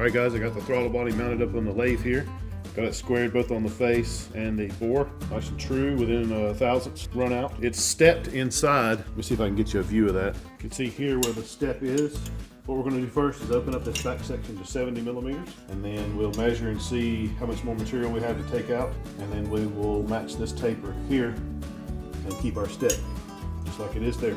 All right guys, I got the throttle body mounted up on the lathe here. Got it squared both on the face and the bore, nice and true, within a thousandths run out. It's stepped inside. Let me see if I can get you a view of that. You can see here where the step is. What we're gonna do first is open up this back section to 70 millimeters, and then we'll measure and see how much more material we have to take out, and then we will match this taper here and keep our step just like it is there.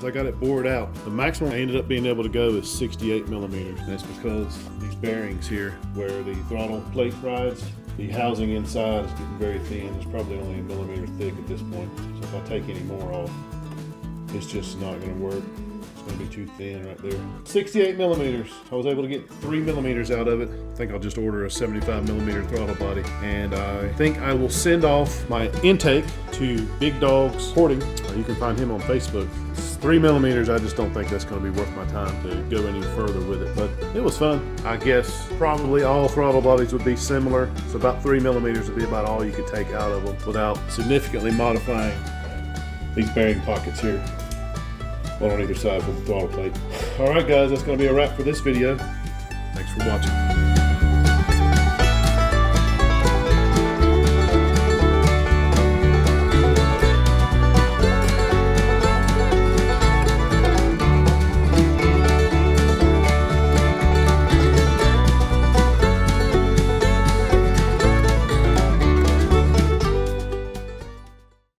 I got it bored out. The maximum I ended up being able to go is 68 millimeters. And that's because these bearings here, where the throttle plate rides, the housing inside is getting very thin. It's probably only a millimeter thick at this point. So if I take any more off, it's just not gonna work. It's gonna be too thin right there. 68 millimeters. I was able to get 3 millimeters out of it. I think I'll just order a 75 millimeter throttle body. And I think I will send off my intake to Big Dog's Porting. You can find him on Facebook. 3 millimeters, I just don't think that's going to be worth my time to go any further with it, but it was fun. I guess probably all throttle bodies would be similar, so about 3 millimeters would be about all you could take out of them without significantly modifying these bearing pockets here, one on either side with the throttle plate. All right guys, that's going to be a wrap for this video. Thanks for watching.